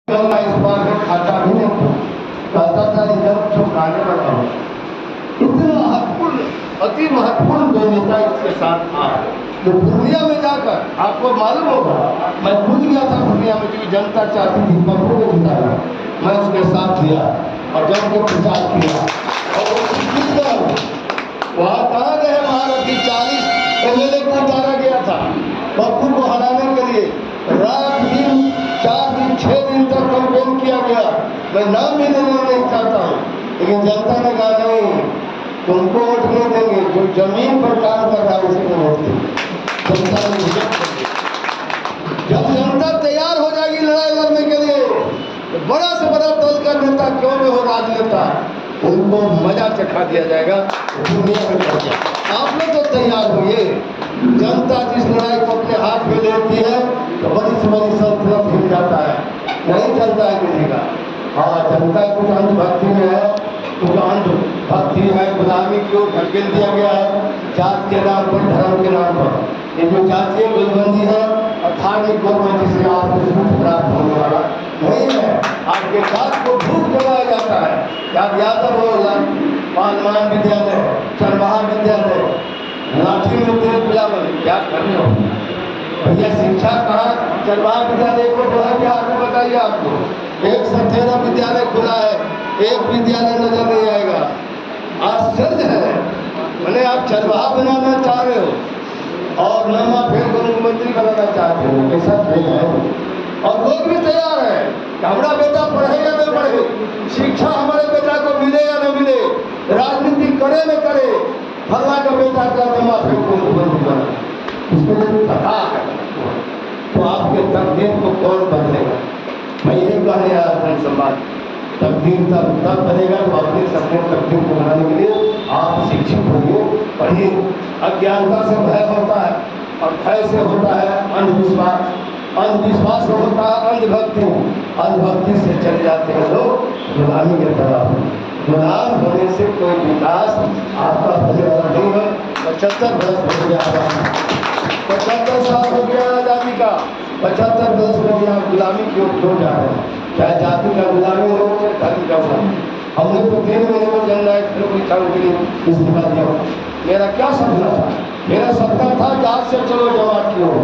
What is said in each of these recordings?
इस बार में खाता भी नहीं कहता था जब चुकाने लगा इतना महत्वपूर्ण अति महत्वपूर्ण दो नेता इसके साथ था। तो पूर्णिया में जाकर आपको मालूम होगा, मैं खुद गया था पूर्णिया में, क्योंकि जनता चाहती थी पप्पू को जिताना। मैं उसके साथ दिया और जब को प्रचार किया और वहाँ कहाँ गए महारथी 40 MLA को उतारा गया था पप्पू को हराने के लिए। रात दिन 4 दिन 6 दिन तक कैंपेन किया गया। मैं नाम भी लेना नहीं चाहता हूँ, लेकिन जनता ने कहा नहीं, तुमको वोट नहीं देंगे, जो जमीन पर काम कर रहा है उसी को वोट देंगे। जनता ने जब जनता तैयार हो जाएगी लड़ाई लड़ने के लिए, तो बड़ा से बड़ा दल का नेता क्यों न हो, राजनेता, उनको मजा चखा दिया जाएगा। दुनिया में आप लोग तो तैयार होइए। जनता जिस लड़ाई को अपने हाथ में लेती है तो बड़ी से बड़ी सल्तनत हिल जाता है, नहीं चलता है किसी का। हाँ, जनता कुछ अंधभक्ति में है, कुछ अंधभक्ति है, गुलामी की ओर ढकेल दिया गया है, जात के नाम पर, धर्म के नाम पर। ये जो जातीय गुलबंदी है और धार्मिक गुलबंदी से आपको सुख प्राप्त होने वाला नहीं है। आपके जात को भूख जगाया जाता है। आप यादव हो, पालमान विद्यालय, चरवाहा विद्यालय, लाठी में तेल पिलावन, क्या करने हो भैया? शिक्षा कहाँ? चरवाहा विद्यालय को बोला क्या आपको बताइए? आपको 113 विद्यालय खुला है, एक विद्यालय नजर नहीं आएगा। आश्चर्य है। मैंने आप चरवाहा बनाना चाह रहे हो और नामा फेल को मुख्यमंत्री बनाना चाहते हो, कैसा खेल है? और लोग भी तैयार है कि हमारा बेटा पढ़े या न पढ़े, शिक्षा हमारे बेटा को मिले या न मिले, राजनीति करे न करे, फल्ला का बेटा का नामा फेल को मुख्यमंत्री बना, उसको पता है। तो आपके तकदीर को कौन बदलेगा? मैं यही कहने आया अपने समाज, तकदीर तब बनेगा तो अपने सपने तकदीर को बनाने के लिए आप शिक्षित होइए, पढ़िए। अज्ञानता से भय होता है और भय से होता है अंधविश्वास, अंधविश्वास से होता है अंधभक्ति, अंधभक्ति से चले जाते हैं लोग गुलामी के तरफ। गुलाम होने से कोई विकास आपका होने वाला नहीं है। 75 वर्ष हो गया, 75 साल हो गया आज़ादी का, 75 वर्ष में भी आप गुलामी की ओर क्यों जा रहे हैं? चाहे जाति का गुलामी हो, चाहे धर्म का गुलामी। हमने तो 3 महीने में जननायक के लिए इस्तीफा दिया। मेरा क्या सपना था? मेरा सपना था कि आज से चलो जमात की ओर।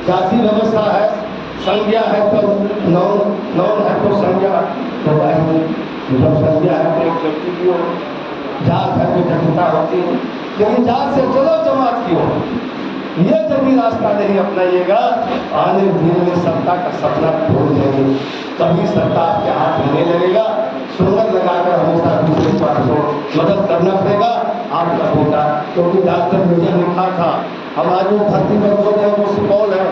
जाति व्यवस्था है, संज्ञा है तो नौन है तो संज्ञा तो भाई, जब संज्ञा है तो एक व्यक्ति की ओर, जात है तो जटिलता होती है, लेकिन जात से चलो जमात की ओर। ये जब भी रास्ता नहीं अपनाइएगा, आने दिन में सत्ता का सपना छोड़ देंगे, कभी सत्ता आपके हाथ में नहीं लगेगा। सुंदर लगाकर हमेशा दूसरे पास को मदद करना पड़ेगा आपका बेटा। क्योंकि डॉक्टर मुझे लिखा था, हमारी जो धरती पर बोल है वो सुपौल है,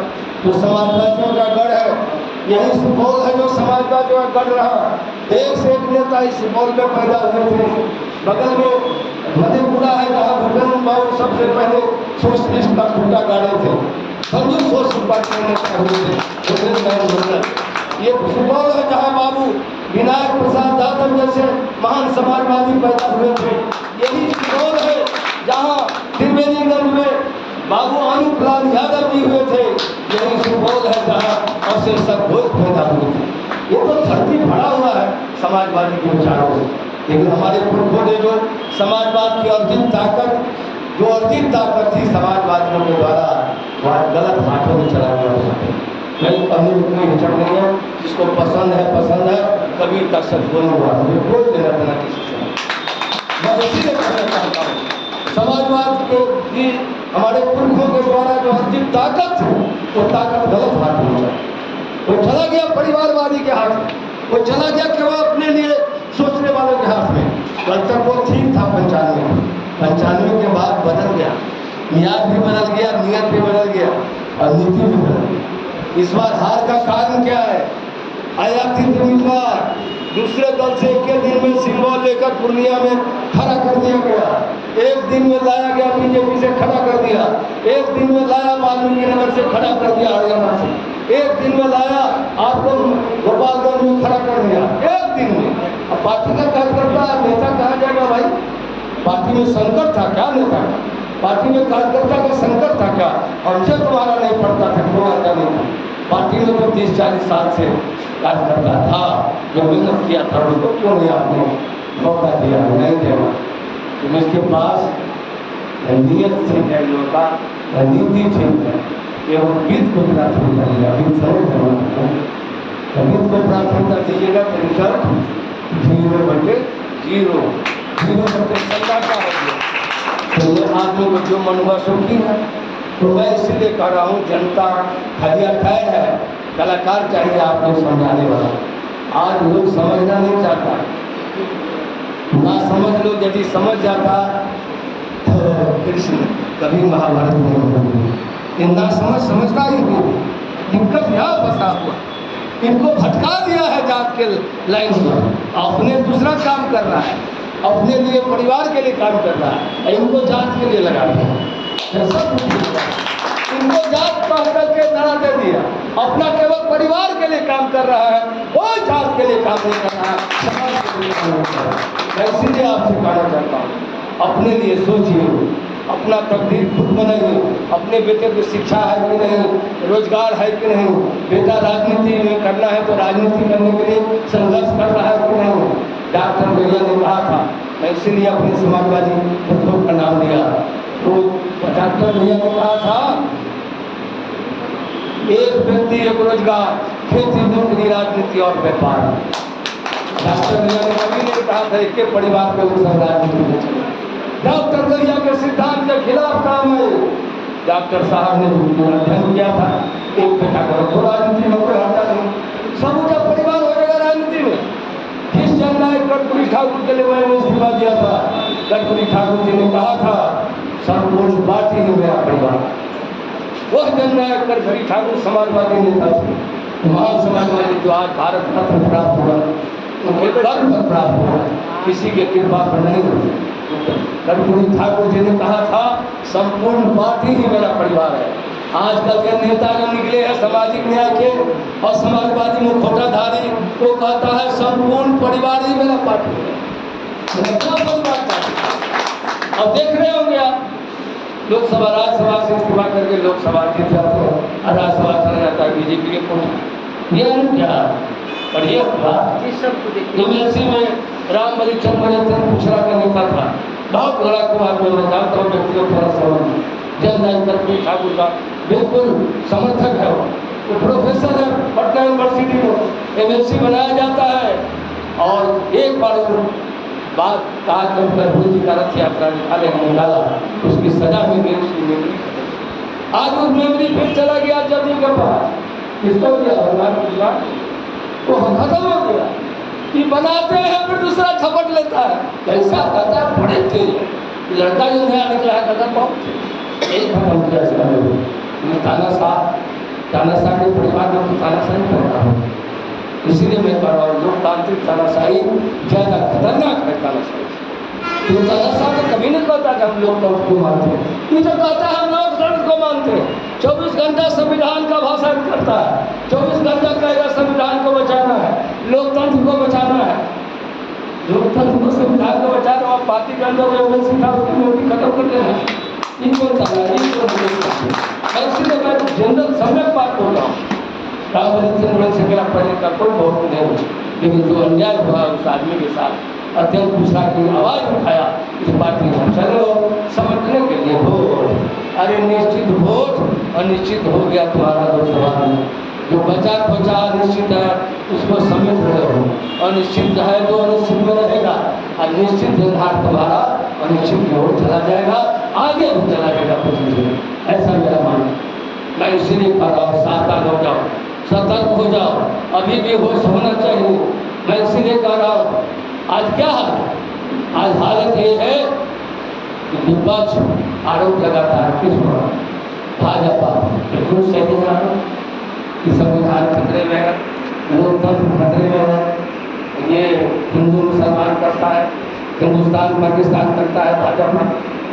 जो समाजवादियों का गढ़ है, यही सुपौल है जो समाजवादियों का गढ़ रहा। एक से एक नेता इस सुपौल में पैदा हुए थे। बगल में मधेपुरा है जहाँ भूपेंद्र बाबू सबसे पहले सोशलिस्ट का खूंटा गाड़े थे, सभी सोशल पार्टी में थे। ये सुपौल है जहाँ बाबू विनायक प्रसाद यादव जैसे महान समाजवादी पैदा हुए थे। यही सुपौल है जहाँ त्रिवेणीगंज में बाबू अनुपलाल यादव जी हुए थे। यही सुपौल है जहाँ अवसर सब घोष पैदा हुए थे। ये तो धरती भरा हुआ है समाजवादी के विचारों से, लेकिन हमारे पुरखों ने जो समाजवाद की अर्जित ताकत थी समाजवादियों के द्वारा, वह गलत हाथों में चला गया था। नहीं कहने में कोई हिचक नहीं है, जिसको पसंद है, कभी का सच बोलने हुआ, मुझे कोई लेना देना किसी से। मैं इसीलिए कहना चाहता हूँ, समाजवाद के भी हमारे पुरखों के द्वारा जो अर्जित ताकत थी, वो ताकत गलत हाथ में चला। वो चला गया परिवारवादी के हाथ में, वो चला गया केवल अपने लिए सोचने वालों के हाथ में। कल तक वो ठीक था 95 के बाद बदल गया, मियाद भी बदल गया, नियत भी बदल गया और नीति भी बदल गई। इस बार हार का कारण क्या है? आयातित उम्मीदवार दूसरे दल से एक दिन में सिंबल लेकर पूर्णिया में खड़ा कर दिया गया, एक दिन में लाया गया बीजेपी से खड़ा कर दिया, एक दिन में लाया वाल्मीकि नगर से खड़ा कर दिया हरियाणा से, एक दिन में लाया आपको गोपालगंज में खड़ा कर दिया, एक दिन में। अब पार्टी का कार्यकर्ता नेता कहा जाएगा भाई? पार्टी में संकट था क्या नेता का? पार्टी में कार्यकर्ता का संकट था क्या? हमसे तुम्हारा नहीं पड़ता था, कोई आता नहीं था। पार्टी में तो 30-40 साल से कार्य करता था, जो मेहनत किया था उसको क्यों नहीं आपने मौका दिया? नहीं देना। तो इसके पास नीयत ठीक है, लोगों का नीति ठीक है, केवल वित्त को प्राथमिकता दिया। वित्त को प्राथमिकता दीजिएगा तो रिजल्ट 0/0 का हो गया। तो ये आदमी को जो मन हुआ सो किया। तो मैं इसीलिए कह रहा हूँ, जनता हरिया खैर है, कलाकार चाहिए आपको समझाने वाला। आज लोग समझना नहीं चाहता, ना समझ लो। यदि समझ जाता तो कृष्ण कभी महाभारत नहीं होती। ना समझता ही नहीं। दिक्कत यहाँ फंसा हुआ, इनको भटका दिया है जात के लाइन में। अपने दूसरा काम कर रहा है, अपने लिए परिवार के लिए काम कर रहा है, इनको जात के लिए लगा दिया। इनको जात कह करके नारा दे दिया, अपना केवल परिवार के लिए काम कर रहा है, वो जात के लिए काम नहीं कर रहा है, समाज के लिए काम नहीं कर रहा है। मैं इसीलिए आपसे कहना चाहता हूँ, अपने लिए सोचिए, अपना तकदीर खुद बनाइए। अपने बेटे को शिक्षा है कि नहीं, रोजगार है कि नहीं, बेटा राजनीति में करना है तो राजनीति करने के लिए संघर्ष कर रहा है कि नहीं। डॉक्टर भैया ने कहा था, मैं इसीलिए अपने समाजवादी पुस्तकों का नाम दिया। तो डॉक्टर भैया ने कहा था, एक व्यक्ति एक रोजगार, खेती नौकरी राजनीति और व्यापार। डॉक्टर भैया ने कभी नहीं कहा था एक परिवार के उत्सव राजनीति में चले। डॉक्टर भैया के सिद्धांत के खिलाफ काम है। डॉक्टर साहब ने अध्ययन किया था, एक बेटा को रखो राजनीति में, कोई हटा नहीं, समूचा परिवार हो जाएगा राजनीति में। किस जननायक कर्पूरी ठाकुर के लिए मैंने इस्तीफा दिया था? कर्पूरी ठाकुर जी ने कहा था, संपूर्ण पार्टी ही मेरा परिवार। वह जननायक कर्पूरी ठाकुर समाजवादी नेता थे, महान समाजवादी, जो आज भारत रत्न प्राप्त हुआ, उनके कर्म पर प्राप्त हुआ, किसी के कृपा पर नहीं हुई। कर्पूरी ठाकुर जी ने कहा था, संपूर्ण पार्टी ही मेरा परिवार है। आजकल के नेता जो निकले हैं सामाजिक न्याय के और समाजवादी मुखौटाधारी, वो कहता है संपूर्ण परिवार ही मेरा पार्टी है। अब देख रहे होंगे आप, लोकसभा राज्यसभा से इस्तीफा करके लोकसभा जीत जाते हैं और राज्यसभा चला जाता है बीजेपी के कोटा। ये क्या बढ़िया हुआ। एमएलसी में राम बलि चंद्र पिछड़ा का नेता था, बहुत बड़ा कुमार में जानता हूँ, व्यक्तियों पर संबंध जननायक कर्पूरी ठाकुर का बिल्कुल समर्थक है। वो प्रोफेसर है पटना यूनिवर्सिटी में, एमएलसी बनाया जाता है। और एक बार बात कहा कि प्रभु जी का रथ यात्रा निकाला, उसकी सजा में गई, उसकी मेमोरी खत्म। आज उस मेमोरी फिर चला गया जदयू के पास, किसको दिया? वो खत्म हो गया। कि बनाते हैं फिर दूसरा झपट लेता है। कैसा कहता है, बड़े तेज लड़का जो नया निकला है, कहता बहुत एक खत्म किया इसका। तानाशाह के परिवार में तो तानाशाही कर रहा हूँ, इसीलिए मैं कह रहा हूँ लोकतांत्रिक तानाशाही ज़्यादा खतरनाक है तानाशाही। तो तानाशाह तो कभी नहीं कहता कि हम लोकतंत्र को मानते हैं, ये तो कहता है हम लोकतंत्र को मानते हैं। 24 घंटा संविधान का भाषण करता है, 24 घंटा कहेगा संविधान को बचाना है, लोकतंत्र को बचाना है। लोकतंत्र को संविधान को बचा रहा, पार्टी के अंदर एमएलसी था उसकी नौकरी खत्म कर देना, इनको मैं जनरल सम्यक बात बोल रहा हूँ। राम बलि चंद्र से मेरा पहले का कोई बहुत नहीं हो, लेकिन जो अन्याय हुआ उस आदमी के साथ अत्यंत गुस्सा की आवाज़ उठाया, इस पार्टी में चलो समझने के लिए वोट। अरे निश्चित वोट अनिश्चित हो गया तुम्हारा लोकसभा में। जो बचा खोचा निश्चित है उसको समझ रहे हो, अनिश्चित है तो अनिश्चित में रहेगा, और निश्चित निर्धार तुम्हारा अनिश्चित की ओर चला जाएगा, आगे भी चला जाएगा पोजीशन। ऐसा मेरा मानना। मैं इसीलिए कह रहा हूँ सावधान हो जाओ, सतर्क हो जाओ, अभी भी होश होना चाहिए। मैं इसीलिए कह रहा हूँ, आज क्या हाल है? आज हालत ये है कि विपक्ष आरोप लगाता है किस पर? भाजपा। बिल्कुल सही है कि संविधान खतरे में है, लोकतंत्र खतरे में है, ये हिंदू मुसलमान करता है, हिंदुस्तान पाकिस्तान करता है भाजपा।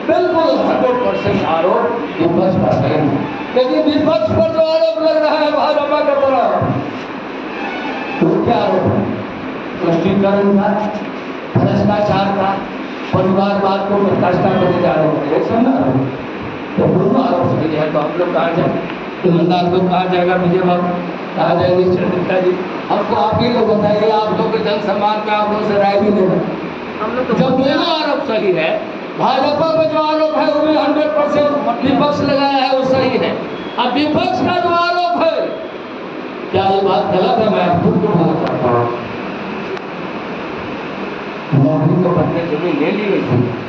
बिल्कुल 100% आरोप विपक्ष का सही है। लेकिन विपक्ष पर जो आरोप लग रहा है भाजपा का तरफ, तो क्या आरोप है? तुष्टीकरण का, भ्रष्टाचार का, परिवारवाद को प्रतिष्ठा करने का आरोप है। समझा? तो दोनों आरोप सही है, तो हम लोग कहाँ जाए? ईमानदार को कहा जाएगा विजय बाबू, कहा जाएगी चंद्रिका जी। हमको आप ही लोग बताइए, आप लोग के जन सम्मान का आप लोग से राय भी लेना। जब दोनों आरोप सही है, भाजपा पर जो आरोप है वो भी 100% विपक्ष लगाया है वो सही है, अब विपक्ष का जो आरोप है, क्या ये बात गलत है? मैं आपको बोलना चाहता हूँ, नौकरी को पत्ते जमीन ले ली गई थी।